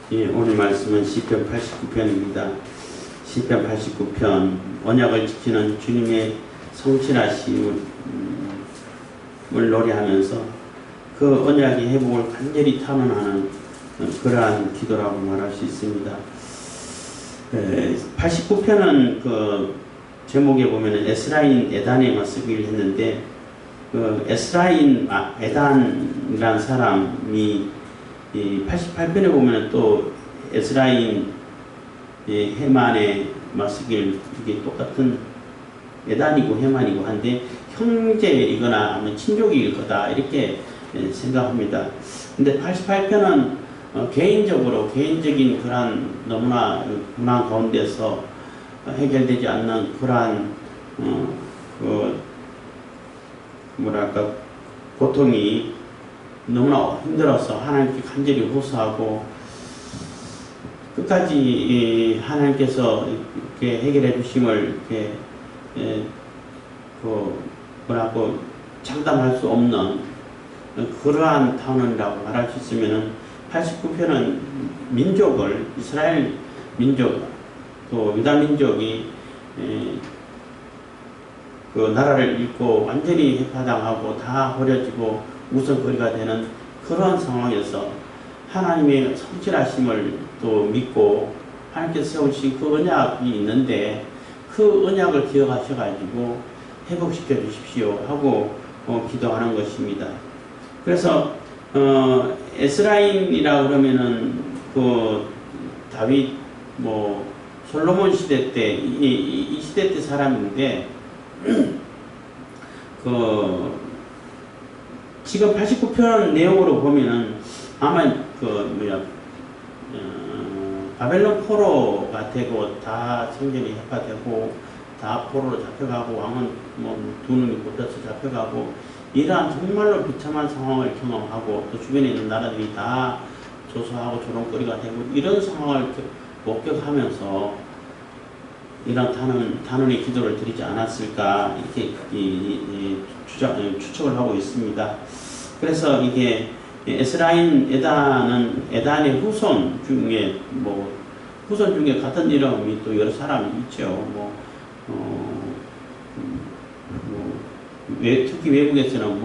예, 오늘 말씀은 시편 89편입니다. 시편 89편, 언약을 지키는 주님의 성실하심을 노래하면서 그 언약의 회복을 간절히 탐험하는 그러한 기도라고 말할 수 있습니다. 89편은 그 제목에 보면은 에스라인 에단에만 쓰기를 했는데, 그 에단이라는 사람이 이 88편에 보면 또 에스라인 헤만의 맞쓰기를 이게 똑같은 에단이고 헤만이고 한데 형제이거나 아니면 친족일 거다 이렇게 생각합니다. 근데 88편은 개인적인 그러한 너무나 분한 가운데서 해결되지 않는 그러한 고통이 너무나 힘들어서 하나님께 간절히 호소하고 끝까지 하나님께서 이렇게 해결해 주심을 이렇게 장담할 수 없는 그러한 탄원이라고 말할 수 있으면은 89편은 민족을 이스라엘 민족 또 유다 민족이 그 나라를 잃고 완전히 해파당하고 다 버려지고 우선거리가 되는 그런 상황에서 하나님의 성실하심을 또 믿고 하나님께서 세우신 그 언약이 있는데 그 언약을 기억하셔가지고 회복시켜 주십시오 하고 기도하는 것입니다. 그래서 에스라임이라 그러면은 그 다윗 솔로몬 시대 때 이 시대 때 사람인데 지금 89편 내용으로 보면은 아마 바벨론 포로가 되고 다 성전이 해파되고 다 포로로 잡혀가고 왕은 두 눈이 곱혀서 잡혀가고 이러한 정말로 비참한 상황을 경험하고 또 주변에 있는 나라들이 다 조소하고 조롱거리가 되고 이런 상황을 목격하면서 이런 단원의 기도를 드리지 않았을까 이렇게 추측을 하고 있습니다. 그래서 이게 에스라인 에단의 후손 중에 같은 이름이 또 여러 사람이 있죠. 특히 외국에서는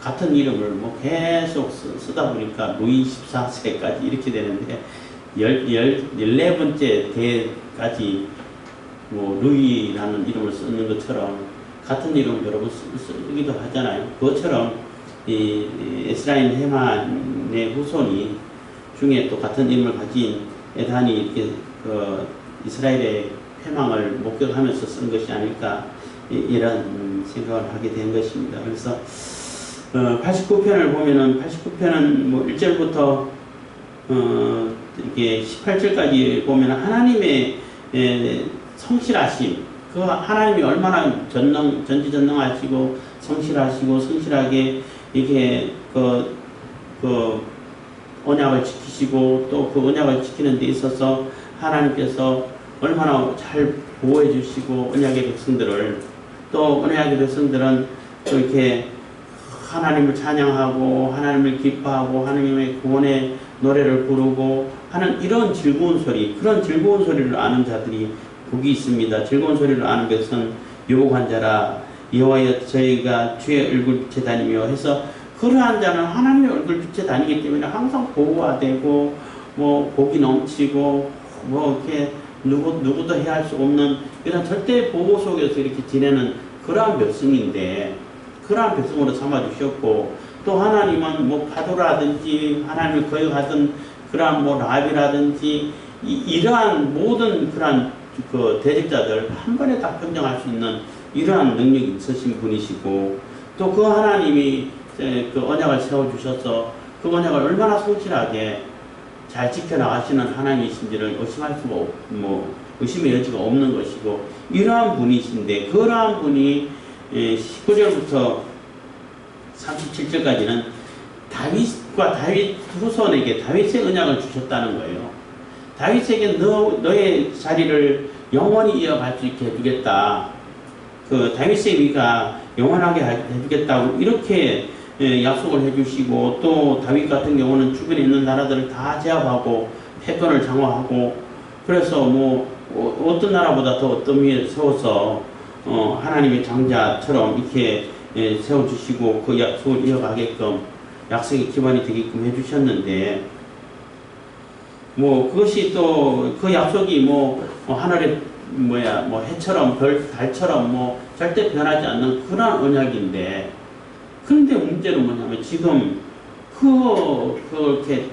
같은 이름을 계속 쓰다 보니까 루이 14세까지 이렇게 되는데 14번째 대까지 루이라는 이름을 쓰는 것처럼 같은 이름 여러 번 쓰기도 하잖아요. 그것처럼 이 에스라인 헤만의 후손이 중에 또 같은 이름을 가진 에단이 이렇게 이스라엘의 패망을 목격하면서 쓴 것이 아닐까 이런 생각을 하게 된 것입니다. 그래서 89편을 보면은 89편은 1절부터 이렇게 18절까지 보면 하나님의 성실하심, 그 하나님이 얼마나 전지전능하시고 성실하시고 성실하게 이렇게 그 언약을 지키시고 또 그 언약을 지키는 데 있어서 하나님께서 얼마나 잘 보호해 주시고 언약의 백성들을 또 언약의 백성들은 또 이렇게 하나님을 찬양하고 하나님을 기뻐하고 하나님의 구원의 노래를 부르고 하는 이런 즐거운 소리, 그런 즐거운 소리를 아는 자들이 복이 있습니다. 즐거운 소리를 아는 것은 유복한 자라 여호와여 저희가 주의 얼굴 빛에 다니며 해서 그러한 자는 하나님의 얼굴 빛에 다니기 때문에 항상 보호가 되고 복이 넘치고 이렇게 누구도 해할 수 없는 이런 절대 보호 속에서 이렇게 지내는 그러한 백성인데 그러한 백성으로 삼아 주셨고 또 하나님은 파도라든지 하나님을 거역하던 그러한 라합이라든지 이러한 모든 그러한 그 대적자들 한 번에 다 평정할 수 있는 이러한 능력이 있으신 분이시고 또 그 하나님이 그 언약을 세워주셔서 그 언약을 얼마나 성실하게 잘 지켜나가시는 하나님이신지를 의심할 수가 의심의 여지가 없는 것이고 이러한 분이신데 그러한 분이 19절부터 37절까지는 다윗과 다윗 후손에게 다윗의 언약을 주셨다는 거예요. 다윗에게 너의 자리를 영원히 이어갈 수 있게 해주겠다. 그 다윗의 위가 영원하게 해주겠다고 이렇게 약속을 해주시고 또 다윗 같은 경우는 주변에 있는 나라들을 다 제압하고 패권을 장악하고 그래서 뭐 어떤 나라보다 더 어떤 위에 세워서 하나님의 장자처럼 이렇게 세워주시고 그 약속을 이어가게끔 약속의 기반이 되게끔 해주셨는데 뭐 그것이 또 그 약속이 뭐 하늘의 뭐 해처럼 달처럼 뭐 절대 변하지 않는 그런 언약인데 그런데 문제는 뭐냐면 지금 그렇게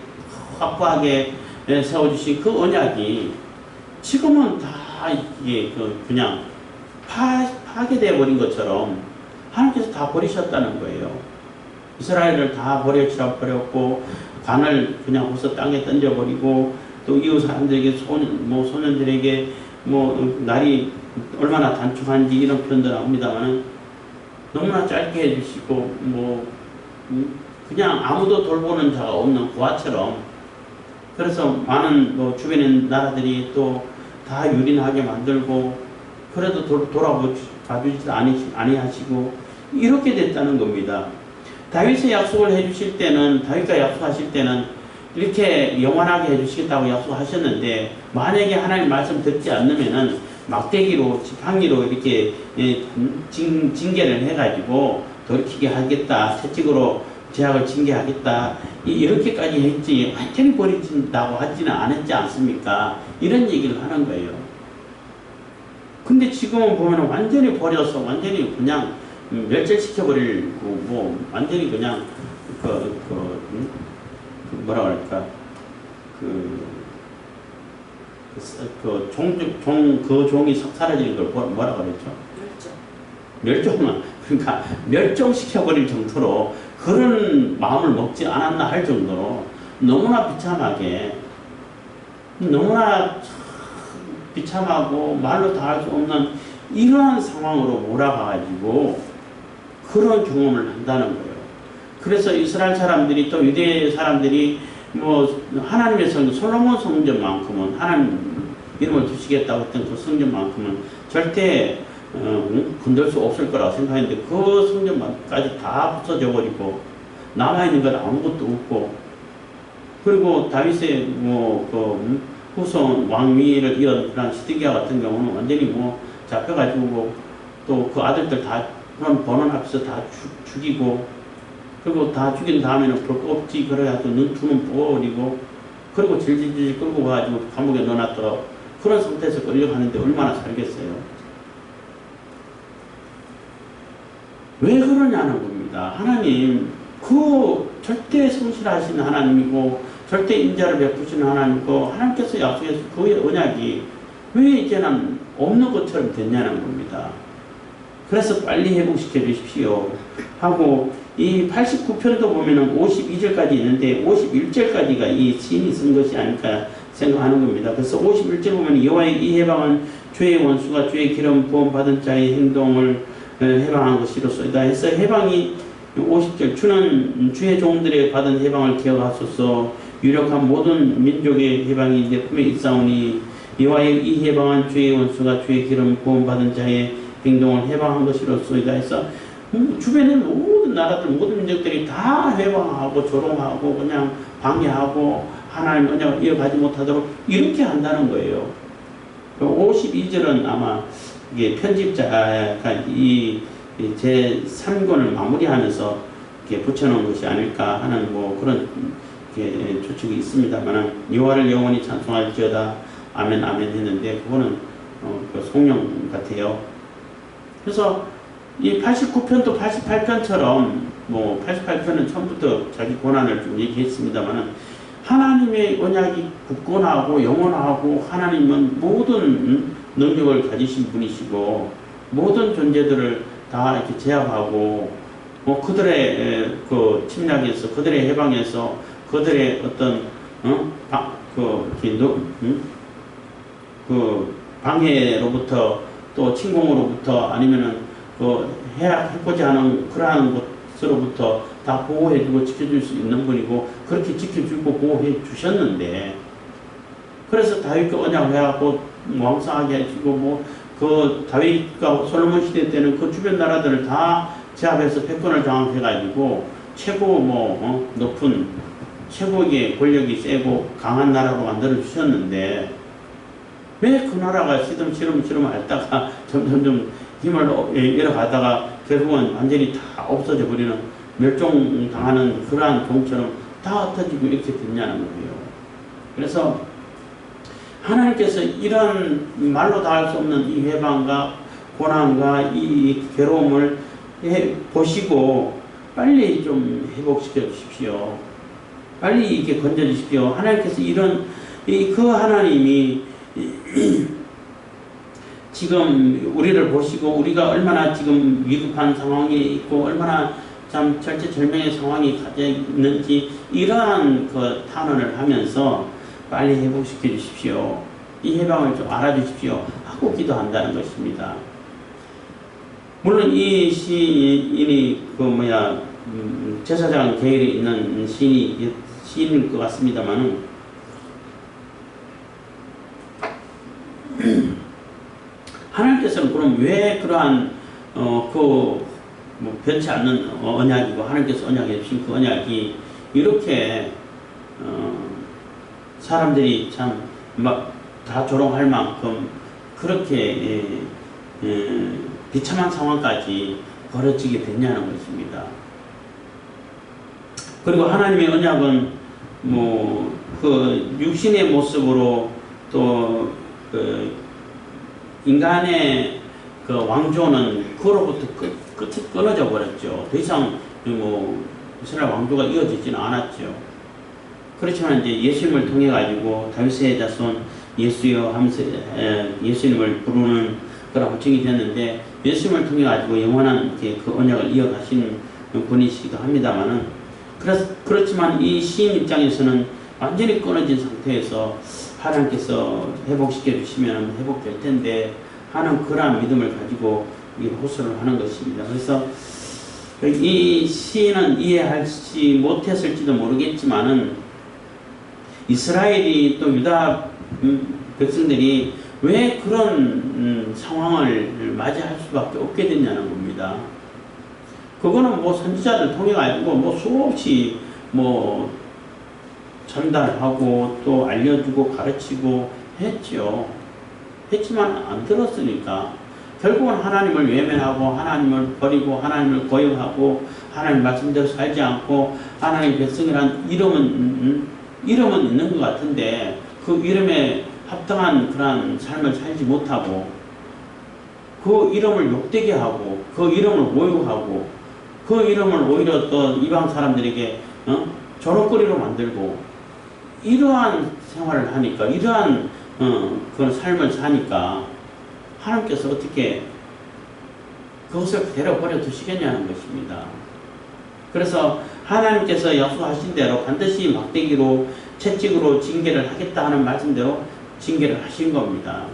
확고하게 세워주신 그 언약이 지금은 다 이게 그냥 파괴되어 버린 것처럼 하나님께서 다 버리셨다는 거예요. 이스라엘을 다 버렸고 관을 그냥 호서 땅에 던져버리고 또 이웃 사람들에게 소년들에게 날이 얼마나 단축한지 이런 표현도 나옵니다만은 너무나 짧게 해주시고 그냥 아무도 돌보는 자가 없는 부하처럼 그래서 많은 주변의 나라들이 또 다 유린하게 만들고 그래도 돌아봐주지 아니하시고 이렇게 됐다는 겁니다. 다윗의 약속을 해주실 때는 다윗과 약속하실 때는 이렇게 영원하게 해주시겠다고 약속하셨는데 만약에 하나님 말씀 듣지 않으면은 막대기로 지팡이로 이렇게 징계를 해가지고 돌이키게 하겠다 채찍으로 제약을 징계하겠다 이렇게까지 했지 완전히 버린다고 하지는 않았지 않습니까? 이런 얘기를 하는 거예요. 근데 지금은 보면 완전히 버려서 완전히 그냥 멸절시켜버리고 완전히 그냥 뭐라 그럴까 그 종이 사라지는 걸 뭐라 그랬죠? 멸종은 그러니까 멸종시켜버릴 정도로 그런 마음을 먹지 않았나 할 정도로 너무나 비참하고 말로 다 할 수 없는 이러한 상황으로 몰아가가지고 그런 경험을 한다는 거예요. 그래서 이스라엘 사람들이 또 유대 사람들이 하나님의 성전 솔로몬 성전만큼은 하나님 이름을 두시겠다고 했던 그 성전만큼은 절대 건들 수 없을 거라고 생각했는데 그 성전까지 다 부서져 버리고 남아있는 건 아무것도 없고 그리고 다윗의 후손 왕위를 이은 그런 시드기야 같은 경우는 완전히 잡혀가지고 또 그 아들들 다 그런 번원 앞에서 다 죽이고 그리고 다 죽인 다음에는 볼 거 없지 그래가지고 눈 부어버리고 그리고 질질질 끌고 가가지고 감옥에 넣어놨더라 그런 상태에서 끌려가는데 얼마나 살겠어요. 왜 그러냐는 겁니다. 하나님 절대 성실하신 하나님이고 절대 인자를 베푸시는 하나님이고 하나님께서 약속해서 그 언약이 왜 이제는 없는 것처럼 됐냐는 겁니다. 그래서 빨리 회복시켜 주십시오 하고 이 89편도 보면은 52절까지 있는데 51절까지가 이 시인이 쓴 것이 아닐까 생각하는 겁니다. 그래서 51절 보면 여호와의 이 해방은 주의 원수가 주의 기름 부음 받은 자의 행동을 해방한 것이로소이다 해서 해방이 50절 주는 주의 종들의 받은 해방을 기억하소서 유력한 모든 민족의 해방이 내 품에 있사오니 여호와의 이 해방은 주의 원수가 주의 기름 부음 받은 자의 행동을 해방한 것이로소이다 해서 주변의 모든 나라들 모든 민족들이 다 해방하고 조롱하고 그냥 방해하고 하나님 언약을 이어가지 못하도록 이렇게 한다는 거예요. 52절은 아마 이게 편집자가 이 제 3권을 마무리하면서 이렇게 붙여놓은 것이 아닐까 하는 그런 추측이 있습니다만 여호와를 영원히 찬송할지어다 아멘 아멘 했는데 그거는 그 성령 같아요. 그래서 이 89편도 88편처럼 88편은 처음부터 자기 고난을 좀 얘기했습니다만 하나님의 언약이 굳건하고 영원하고 하나님은 모든 능력을 가지신 분이시고 모든 존재들을 다 이렇게 제압하고 그들의 그 침략에서 그들의 해방에서 그들의 어떤 그 방해로부터 또 침공으로부터 아니면은 해코지 하는 그러한 것으로부터 다 보호해주고 지켜줄 수 있는 분이고 그렇게 지켜주고 보호해 주셨는데 그래서 다윗과 언약을 해갖고 왕성하게 해주고 그 다윗과 솔로몬 시대 때는 그 주변 나라들을 다 제압해서 패권을 장악해가지고 최고 높은 최고의 권력이 세고 강한 나라로 만들어 주셨는데 왜 그 나라가 시름시름 앓다가 점점 힘을 잃어가다가 결국은 완전히 다 없어져 버리는 멸종당하는 그러한 종처럼 다 흩어지고 이렇게 됐냐는 거예요. 그래서 하나님께서 이런 말로 다 할 수 없는 이 회방과 고난과 이 괴로움을 보시고 빨리 좀 회복시켜 주십시오. 빨리 이렇게 건져 주십시오. 하나님께서 그 하나님이 지금 우리를 보시고 우리가 얼마나 지금 위급한 상황에 있고 얼마나 참 절체절명의 상황이 가져 있는지 이러한 그 탄원을 하면서 빨리 회복시켜 주십시오. 이 해방을 좀 알아주십시오. 하고 기도한다는 것입니다. 물론 이 시인이 제사장 계열에 있는 시인일 것 같습니다만은 하나님께서는 그럼 왜 그러한 변치 않는 언약이고 하나님께서 언약해 주신 그 언약이 이렇게 사람들이 참 막 다 조롱할 만큼 그렇게 비참한 상황까지 벌어지게 됐냐는 것입니다. 그리고 하나님의 언약은 그 육신의 모습으로 또 인간의 그 왕조는 그로부터 끝이 끊어져 버렸죠. 더 이상 이스라엘 왕조가 이어지지는 않았죠. 그렇지만 이제 예수님을 통해 가지고 다윗의 자손 예수여 하면서 예수님을 부르는 그런 호칭이 됐는데 예수님을 통해 가지고 영원한 그 언약을 이어가신 분이시기도 합니다만은 그렇지만 이 시인 입장에서는 완전히 끊어진 상태에서 하나님께서 회복시켜 주시면 회복될 텐데 하는 그러한 믿음을 가지고 호소를 하는 것입니다. 그래서 이 시인은 이해하지 못했을지도 모르겠지만은 이스라엘이 또 유다 백성들이 왜 그런 상황을 맞이할 수밖에 없게 됐냐는 겁니다. 그거는 선지자를 통해 가지고 수없이 전달하고 또 알려주고 가르치고 했지만 안 들었으니까 결국은 하나님을 외면하고 하나님을 버리고 하나님을 고용하고 하나님 말씀대로 살지 않고 하나님의 백성이란 이름은 있는 것 같은데 그 이름에 합당한 그런 삶을 살지 못하고 그 이름을 욕되게 하고 그 이름을 모욕하고 그 이름을 오히려 또 이방 사람들에게 조롱거리로 만들고 이러한 생활을 하니까 이러한 그런 삶을 사니까 하나님께서 어떻게 그것을 그대로 버려 두시겠냐는 것입니다. 그래서 하나님께서 약속하신 대로 반드시 막대기로 채찍으로 징계를 하겠다 하는 말씀대로 징계를 하신 겁니다.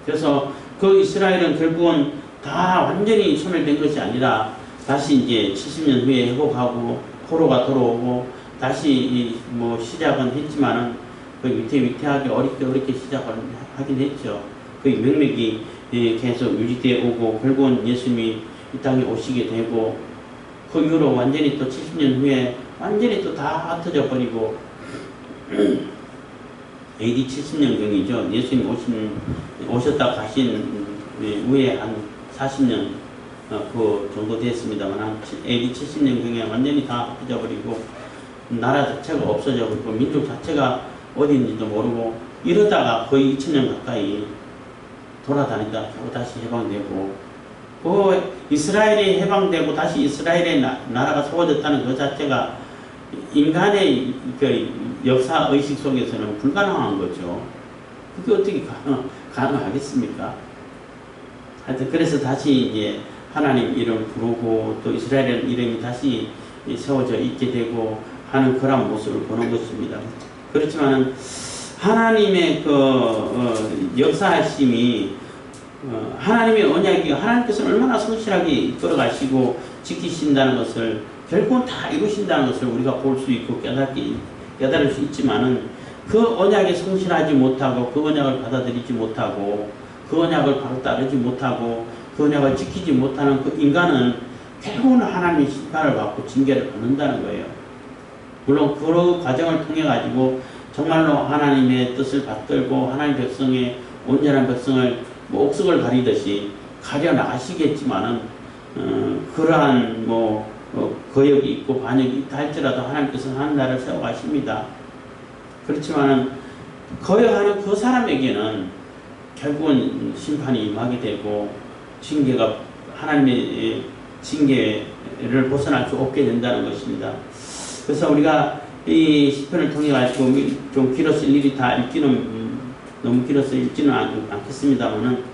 그래서 그 이스라엘은 결국은 다 완전히 소멸된 것이 아니라 다시 이제 70년 후에 회복하고 포로가 들어오고 다시 시작은 했지만은 그 위태위태하게 어렵게 시작을 하긴 했죠. 그 명맥이 계속 유지되어 오고 결국은 예수님이 이 땅에 오시게 되고 그 이후로 완전히 또 70년 후에 완전히 또 다 흩어져 버리고 AD 70년경이죠. 예수님 오셨다 가신 후에 한 40년 그 정도 됐습니다만 한 AD 70년경에 완전히 다 흩어져 버리고 나라 자체가 없어져 버리고 민족 자체가 어디 있는지도 모르고 이러다가 거의 2000년 가까이 돌아다니다 다시 해방되고 이스라엘이 해방되고 다시 이스라엘의 나라가 세워졌다는 그 자체가 인간의 그 역사 의식 속에서는 불가능한 거죠. 그게 어떻게 가능하겠습니까? 하여튼 그래서 다시 이제 하나님 이름 부르고 또 이스라엘 이름이 다시 세워져 있게 되고 하는 그런 모습을 보는 것입니다. 그렇지만 하나님의 그 역사하심이 하나님의 언약이 하나님께서는 얼마나 성실하게 이끌어 가시고 지키신다는 것을 결국은 다 이루신다는 것을 우리가 볼 수 있고 깨달을 수 있지만은 그 언약에 성실하지 못하고 그 언약을 받아들이지 못하고 그 언약을 바로 따르지 못하고 그 언약을 지키지 못하는 그 인간은 결국은 하나님의 심판을 받고 징계를 받는다는 거예요. 물론 그 과정을 통해 가지고 정말로 하나님의 뜻을 받들고 하나님 백성의 온전한 백성을 뭐 옥석을 가리듯이 가려 나가시겠지만은 그러한 거역이 있고 반역이 있다 할지라도 하나님께서는 한 날을 세워 가십니다. 그렇지만은 거역하는 그 사람에게는 결국은 심판이 임하게 되고 징계가 하나님의 징계를 벗어날 수 없게 된다는 것입니다. 그래서 우리가 이 시편을 통해 가지고 좀 길어서 일일이 다 읽기는 너무 길어서 읽지는 않겠습니다만은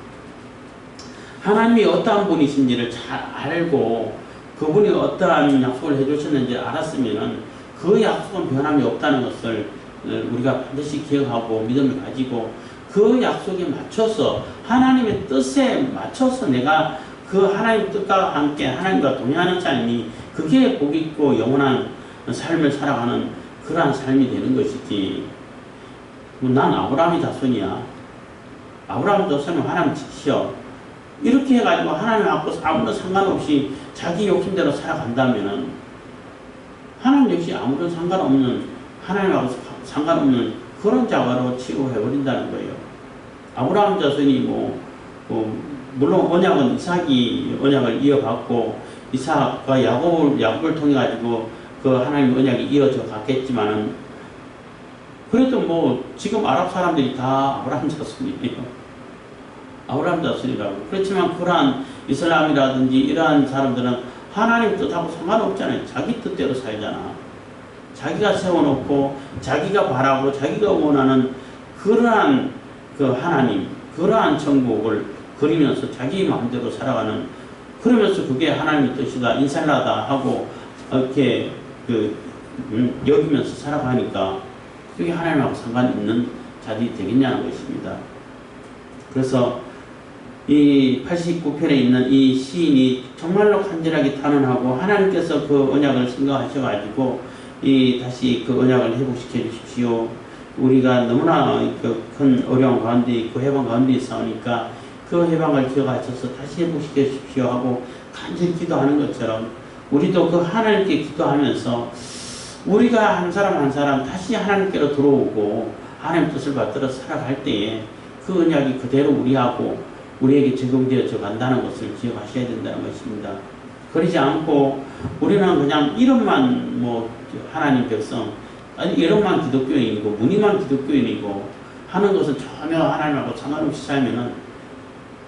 하나님이 어떠한 분이신지를 잘 알고 그분이 어떠한 약속을 해주셨는지 알았으면은 그 약속은 변함이 없다는 것을 우리가 반드시 기억하고 믿음을 가지고 그 약속에 맞춰서 하나님의 뜻에 맞춰서 내가 그 하나님 뜻과 함께 하나님과 동행하는 삶이 그게 복 있고 영원한 삶을 살아가는 그러한 삶이 되는 것이지. 난 아브라함의 자손이야. 아브라함 자손은 하나님 지키셔. 이렇게 해가지고 하나님하고 아무런 상관없이 자기 욕심대로 살아간다면은 하나님 역시 아무런 상관없는 하나님하고 상관없는 그런 자가로 취급해버린다는 거예요. 아브라함 자손이 물론 언약은 이삭이 언약을 이어받고 이삭과 야곱을 통해 가지고 그 하나님 언약이 이어져 갔겠지만은 그래도 지금 아랍 사람들이 다 아브라함 자손이에요. 아브라함 자손이라고. 그렇지만 그러한 이슬람이라든지 이러한 사람들은 하나님 뜻하고 상관없잖아요. 자기 뜻대로 살잖아. 자기가 세워놓고 자기가 바라고 자기가 원하는 그러한 그 하나님, 그러한 천국을 그리면서 자기 마음대로 살아가는, 그러면서 그게 하나님의 뜻이다, 인살라다 하고 이렇게 여기면서 살아가니까 그게 하나님하고 상관있는 자들이 되겠냐는 것입니다. 그래서 이 89편에 있는 이 시인이 정말로 간절하게 탄원하고 하나님께서 그 언약을 생각하셔가지고 다시 그 언약을 회복시켜 주십시오. 우리가 너무나 큰 어려운 가운데 있고 해방 가운데 있으니까 그 해방을 기억하셔서 다시 회복시켜 주십시오 하고 간절히 기도하는 것처럼 우리도 그 하나님께 기도하면서 우리가 한 사람 한 사람 다시 하나님께로 들어오고 하나님 뜻을 받들어 살아갈 때에 그 언약이 그대로 우리에게 적용되어져 간다는 것을 기억하셔야 된다는 것입니다. 그러지 않고 우리는 그냥 이름만 하나님 백성, 아니 이름만 기독교인이고 무늬만 기독교인이고 하는 것은 전혀 하나님하고 상관없이 살면은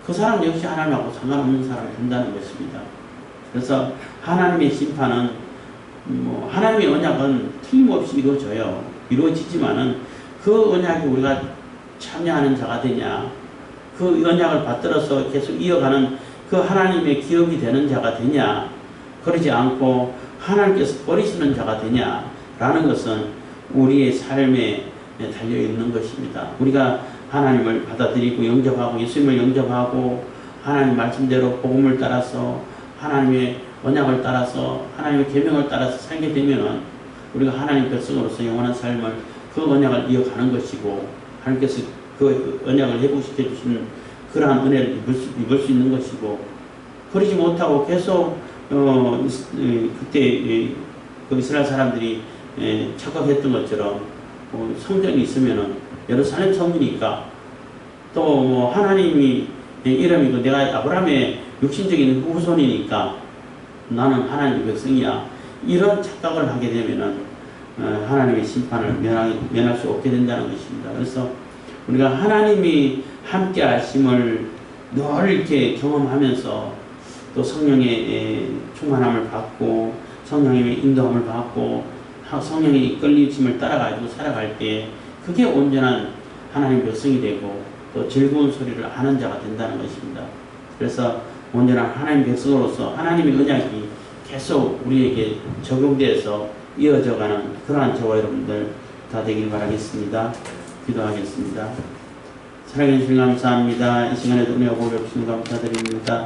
그 사람 역시 하나님하고 상관없는 사람이 된다는 것입니다. 그래서 하나님의 심판은 하나님의 언약은 틀림없이 이루어져요. 이루어지지만은 그 언약이 우리가 참여하는 자가 되냐, 그 언약을 받들어서 계속 이어가는 그 하나님의 기업이 되는 자가 되냐, 그러지 않고 하나님께서 버리시는 자가 되냐라는 것은 우리의 삶에 달려있는 것입니다. 우리가 하나님을 받아들이고 영접하고 예수님을 영접하고 하나님 말씀대로 복음을 따라서 하나님의 언약을 따라서 하나님의 계명을 따라서 살게 되면은 우리가 하나님 백성으로서 영원한 삶을 그 언약을 이어가는 것이고 하나님께서 그 언약을 회복시켜 주시는 그러한 은혜를 입을 수 있는 것이고, 그러지 못하고 계속 그때 그 이스라엘 사람들이 착각했던 것처럼 성전이 있으면은 예루살렘 성이니까 또 하나님이 이름이고 내가 아브라함의 육신적인 후손이니까 나는 하나님의 백성이야, 이런 착각을 하게 되면은 하나님의 심판을 면할 수 없게 된다는 것입니다. 그래서 우리가 하나님이 함께 하심을 늘 이렇게 경험하면서 또 성령의 충만함을 받고 성령의 인도함을 받고 성령의 이끌리심을 따라가지고 살아갈 때 그게 온전한 하나님 백성이 되고 또 즐거운 소리를 하는 자가 된다는 것입니다. 그래서 온전한 하나님 백성으로서 하나님의 언약이 계속 우리에게 적용돼서 이어져가는 그러한 저와 여러분들 다 되길 바라겠습니다. 기도하겠습니다. 사랑해 주시면 감사합니다. 이 시간에도 은혜와 복을 주시는 감사드립니다.